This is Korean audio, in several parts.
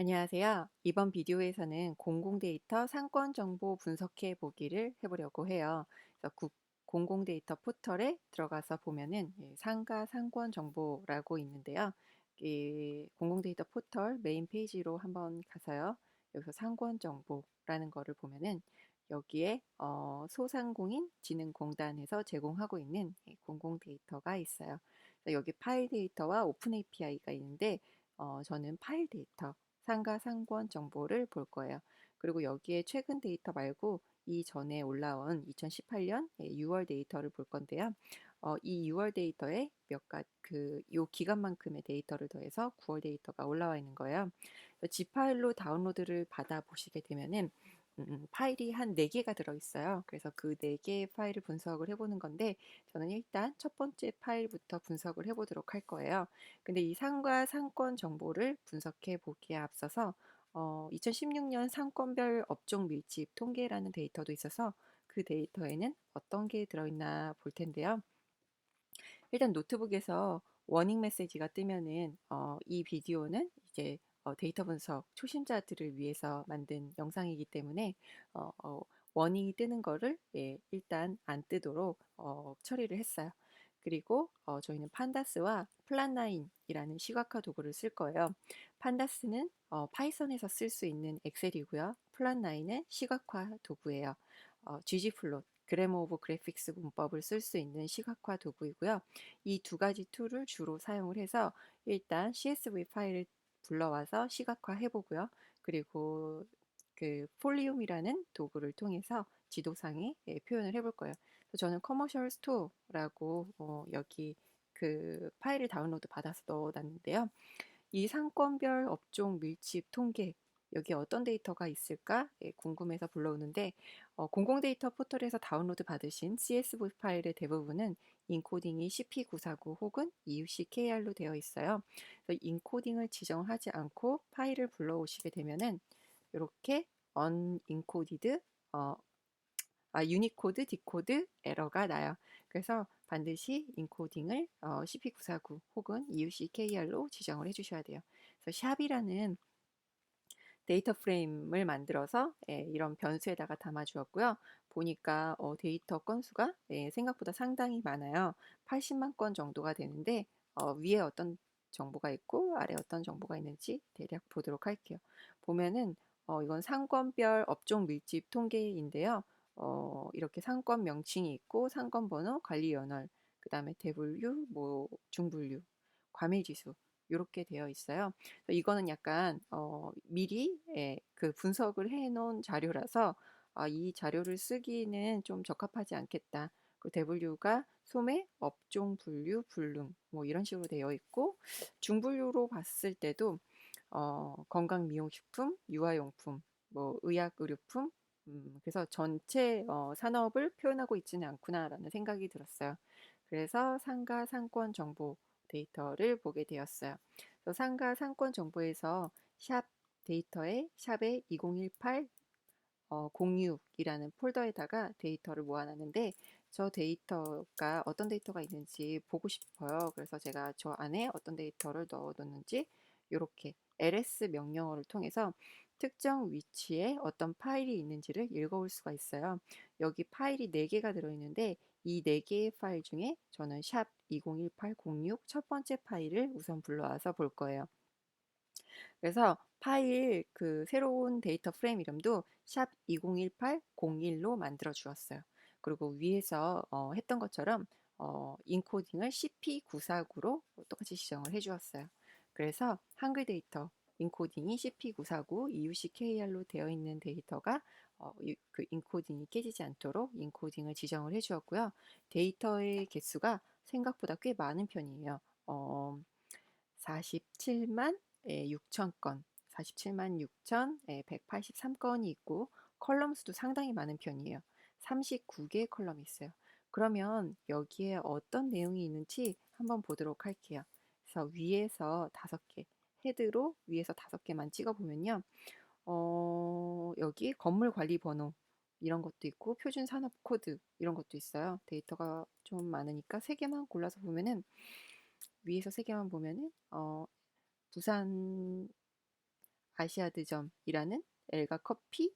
안녕하세요. 이번 비디오에서는 공공데이터 상권 정보 분석해 보기를 해보려고 해요. 그래서 공공데이터 포털에 들어가서 보면은 상가 상권 정보라고 있는데요. 이 공공데이터 포털 메인 페이지로 한번 가서요. 여기서 상권 정보라는 거를 보면은 여기에 소상공인 진흥공단에서 제공하고 있는 공공데이터가 있어요. 그래서 여기 파일 데이터와 오픈 API가 있는데 저는 파일 데이터 상가 상권 정보를 볼 거예요. 그리고 여기에 최근 데이터 말고 이전에 올라온 2018년 6월 데이터를 볼 건데요. 이 6월 데이터에 요 기간만큼의 데이터를 더해서 9월 데이터가 올라와 있는 거예요. 지 파일로 다운로드를 받아 보시게 되면은 파일이 한 4개가 들어있어요. 그래서 그 4개의 파일을 분석을 해보는 건데 저는 일단 첫 번째 파일부터 분석을 해보도록 할 거예요. 근데 이 상가 상권 정보를 분석해 보기에 앞서서 2016년 상권별 업종 밀집 통계라는 데이터도 있어서 그 데이터에는 어떤 게 들어있나 볼 텐데요. 일단 노트북에서 워닝 메시지가 뜨면은 이 비디오는 이제 데이터 분석 초심자들을 위해서 만든 영상이기 때문에 어, 어, 워닝이 뜨는 거를 일단 안 뜨도록 처리를 했어요. 그리고 저희는 판다스와 플랫9이라는 시각화 도구를 쓸 거예요. 판다스는 파이썬에서 쓸 수 있는 엑셀이고요. 플랫9은 시각화 도구예요. ggplot, 그래머 오브 그래픽스 문법을 쓸 수 있는 시각화 도구이고요. 이 두 가지 툴을 주로 사용을 해서 일단 CSV 파일을 불러와서 시각화 해보고요. 그리고 그 폴리움이라는 도구를 통해서 지도상에 표현을 해볼 거예요. 그래서 저는 커머셜 스토어라고 여기 그 파일을 다운로드 받아서 넣어놨는데요. 이 상권별 업종 밀집 통계 여기 어떤 데이터가 있을까 궁금해서 불러오는데 공공데이터 포털에서 다운로드 받으신 CSV 파일의 대부분은 인코딩이 CP949 혹은 EUCKR로 되어 있어요. 그래서 인코딩을 지정하지 않고 파일을 불러오시게 되면은 이렇게 unencoded 유니코드, 디코드 에러가 나요. 그래서 반드시 인코딩을 CP949 혹은 EUCKR로 지정을 해주셔야 돼요. 그래서 샵이라는 데이터 프레임을 만들어서 이런 변수에다가 담아 주었고요. 보니까 데이터 건수가 생각보다 상당히 많아요. 80만 건 정도가 되는데 위에 어떤 정보가 있고 아래 어떤 정보가 있는지 대략 보도록 할게요. 보면은 이건 상권별 업종 밀집 통계인데요. 이렇게 상권 명칭이 있고 상권 번호, 관리 연월, 그다음에 대분류, 뭐 중분류, 과밀지수 이렇게 되어 있어요. 이거는 약간 미리 그 분석을 해놓은 자료라서 이 자료를 쓰기는 좀 적합하지 않겠다. 그 대분류가 소매, 업종 분류, 불능 뭐 이런 식으로 되어 있고 중분류로 봤을 때도 건강미용식품, 유아용품, 뭐 의약의료품 그래서 전체 산업을 표현하고 있지는 않구나라는 생각이 들었어요. 그래서 상가 상권 정보 데이터를 보게 되었어요. 그래서 상가 상권 정보에서 샵 데이터에 샵의 2018 06이라는 폴더에다가 데이터를 모아놨는데 저 데이터가 어떤 데이터가 있는지 보고 싶어요. 그래서 제가 저 안에 어떤 데이터를 넣어뒀는지 이렇게 ls 명령어를 통해서 특정 위치에 어떤 파일이 있는지를 읽어올 수가 있어요. 여기 파일이 4개가 들어있는데 이 4개의 파일 중에 저는 샵 201806 첫 번째 파일을 우선 불러와서 볼 거예요. 그래서 파일 그 새로운 데이터 프레임 이름도 샵 201801로 만들어 주었어요. 그리고 위에서 했던 것처럼 인코딩을 CP949로 똑같이 지정을 해 주었어요. 그래서 한글 데이터 인코딩이 CP949 EUCKR로 되어 있는 데이터가 그 인코딩이 깨지지 않도록 인코딩을 지정을 해 주었고요. 데이터의 개수가 생각보다 꽤 많은 편이에요. 47만 6천 건, 47만 6천 183건이 있고 컬럼 수도 상당히 많은 편이에요. 39개의 컬럼이 있어요. 그러면 여기에 어떤 내용이 있는지 한번 보도록 할게요. 그래서 위에서 5개, 헤드로 위에서 5개만 찍어보면요. 여기 건물 관리 번호 이런 것도 있고 표준 산업 코드 이런 것도 있어요. 데이터가 좀 많으니까 3개만 골라서 보면은 위에서 3개만 보면은 부산 아시아드점이라는 L가 커피,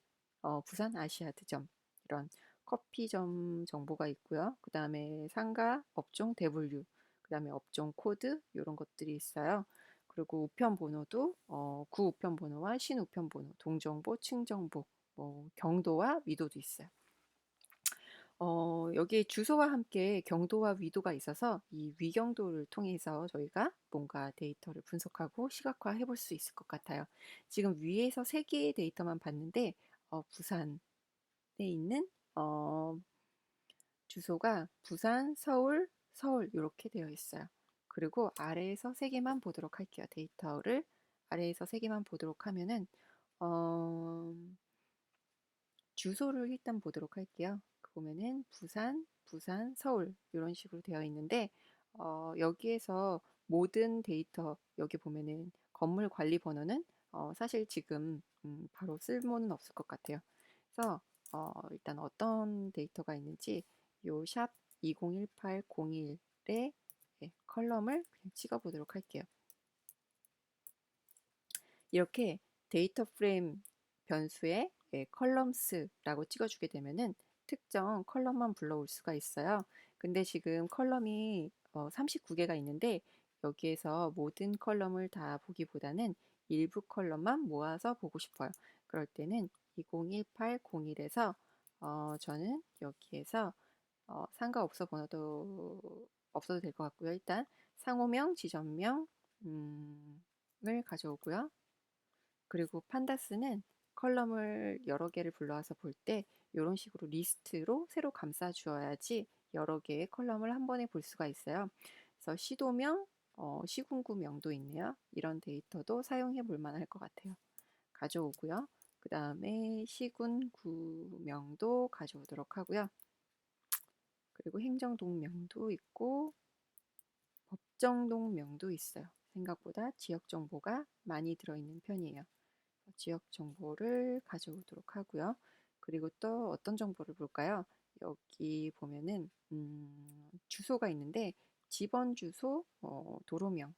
부산 아시아드점 이런 커피점 정보가 있고요. 그 다음에 상가, 업종 대분류, 그 다음에 업종 코드 이런 것들이 있어요. 그리고 우편 번호도 구우편 번호와 신우편 번호, 동정보, 층정보, 뭐 경도와 위도도 있어요. 여기에 주소와 함께 경도와 위도가 있어서 이 위경도를 통해서 저희가 뭔가 데이터를 분석하고 시각화해 볼 수 있을 것 같아요. 지금 위에서 세 개의 데이터만 봤는데 부산에 있는 어, 주소가 부산, 서울, 서울 이렇게 되어 있어요. 그리고 아래에서 세 개만 보도록 할게요. 데이터를 아래에서 세 개만 보도록 하면은 어, 주소를 일단 보도록 할게요. 보면은 부산, 부산, 서울 이런 식으로 되어 있는데 여기에서 모든 데이터 여기 보면은 건물 관리 번호는 사실 지금 바로 쓸모는 없을 것 같아요. 그래서 일단 어떤 데이터가 있는지 요 샵 201801의 컬럼을 그냥 찍어 보도록 할게요. 이렇게 데이터 프레임 변수에 컬럼스라고 찍어주게 되면은 특정 컬럼만 불러올 수가 있어요. 근데 지금 컬럼이 39개가 있는데 여기에서 모든 컬럼을 다 보기보다는 일부 컬럼만 모아서 보고 싶어요. 그럴 때는 201801에서 저는 여기에서 상가없어 번호도 없어도 될 것 같고요. 일단 상호명, 지점명 을 가져오고요. 그리고 판다스는 컬럼을 여러 개를 불러와서 볼 때 이런 식으로 리스트로 새로 감싸 주어야지 여러 개의 컬럼을 한 번에 볼 수가 있어요. 그래서 시도명, 시군구명도 있네요. 이런 데이터도 사용해 볼 만할 것 같아요. 가져오고요. 그 다음에 시군구명도 가져오도록 하고요. 그리고 행정동명도 있고 법정동명도 있어요. 생각보다 지역 정보가 많이 들어있는 편이에요. 지역 정보를 가져오도록 하고요. 그리고 또 어떤 정보를 볼까요? 여기 보면은 주소가 있는데 집원 주소, 도로명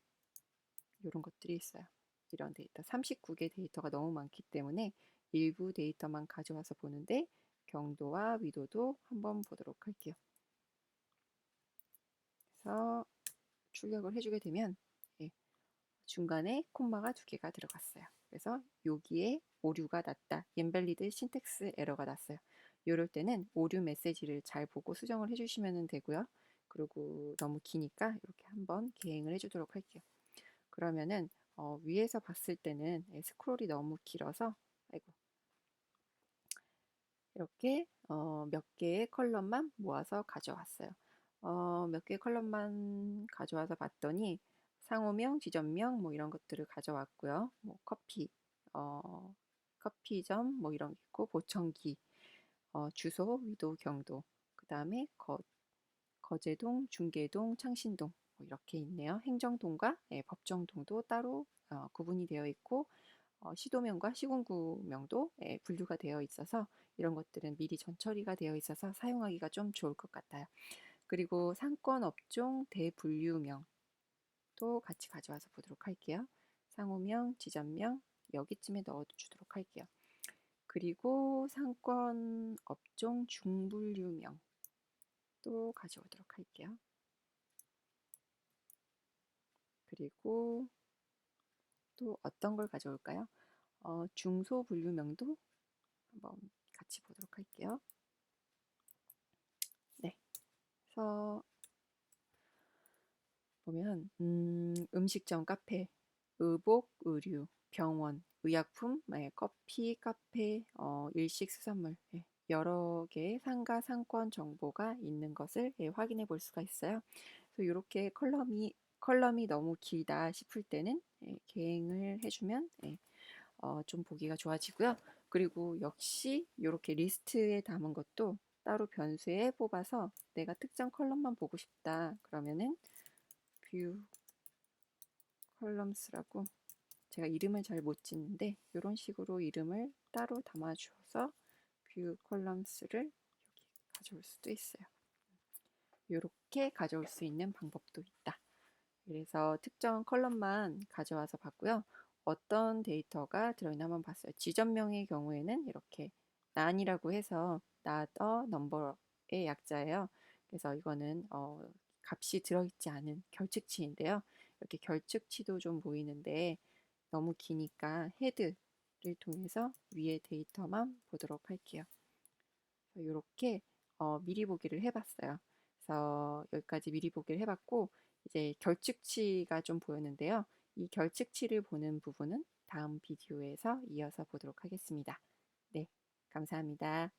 이런 것들이 있어요. 이런 데이터 39개 데이터가 너무 많기 때문에 일부 데이터만 가져와서 보는데 경도와 위도도 한번 보도록 할게요. 그래서 출력을 해주게 되면 예, 중간에 콤마가 두 개가 들어갔어요. 그래서 여기에 오류가 났다. 인밸리드 신텍스 에러가 났어요. 이럴 때는 오류 메시지를 잘 보고 수정을 해주시면 되고요. 그리고 너무 기니까 이렇게 한번 개행을 해주도록 할게요. 그러면은 위에서 봤을 때는 스크롤이 너무 길어서 아이고 이렇게 몇 개의 컬럼만 모아서 가져왔어요. 몇 개의 컬럼만 가져와서 봤더니 상호명, 지점명 뭐 이런 것들을 가져왔고요. 뭐 커피, 어, 커피점 뭐 이런 게 있고 보청기, 주소, 위도, 경도, 그 다음에 거제동, 중계동, 창신동 뭐 이렇게 있네요. 행정동과 법정동도 따로 구분이 되어 있고 시도명과 시군구명도 분류가 되어 있어서 이런 것들은 미리 전처리가 되어 있어서 사용하기가 좀 좋을 것 같아요. 그리고 상권 업종 대분류명도 같이 가져와서 보도록 할게요. 상호명, 지점명 여기쯤에 넣어주도록 할게요. 그리고 상권 업종 중분류명도 가져오도록 할게요. 그리고 또 어떤 걸 가져올까요? 중소분류명도 한번 같이 보도록 할게요. 네. 그래서 보면 음식점, 카페, 의복, 의류, 병원, 의약품, 커피, 카페, 일식, 수산물 여러 개의 상가, 상권 정보가 있는 것을 확인해 볼 수가 있어요. 그래서 이렇게 컬럼이 너무 길다 싶을 때는 개행을 해주면 좀 보기가 좋아지고요. 그리고 역시 이렇게 리스트에 담은 것도 따로 변수에 뽑아서 내가 특정 컬럼만 보고 싶다 그러면은 뷰 컬럼스라고 제가 이름을 잘 못 짓는데 이런 식으로 이름을 따로 담아주어서 뷰 컬럼스를 여기 가져올 수도 있어요. 이렇게 가져올 수 있는 방법도 있다. 그래서 특정 컬럼만 가져와서 봤고요. 어떤 데이터가 들어있나 한번 봤어요. 지점명의 경우에는 이렇게 난이라고 해서 not a number의 약자예요. 그래서 이거는 값이 들어있지 않은 결측치인데요. 이렇게 결측치도 좀 보이는데 너무 기니까 헤드를 통해서 위에 데이터만 보도록 할게요. 이렇게 미리 보기를 해봤어요. 그래서 여기까지 미리 보기를 해봤고 이제 결측치가 좀 보였는데요. 이 결측치를 보는 부분은 다음 비디오에서 이어서 보도록 하겠습니다. 네, 감사합니다.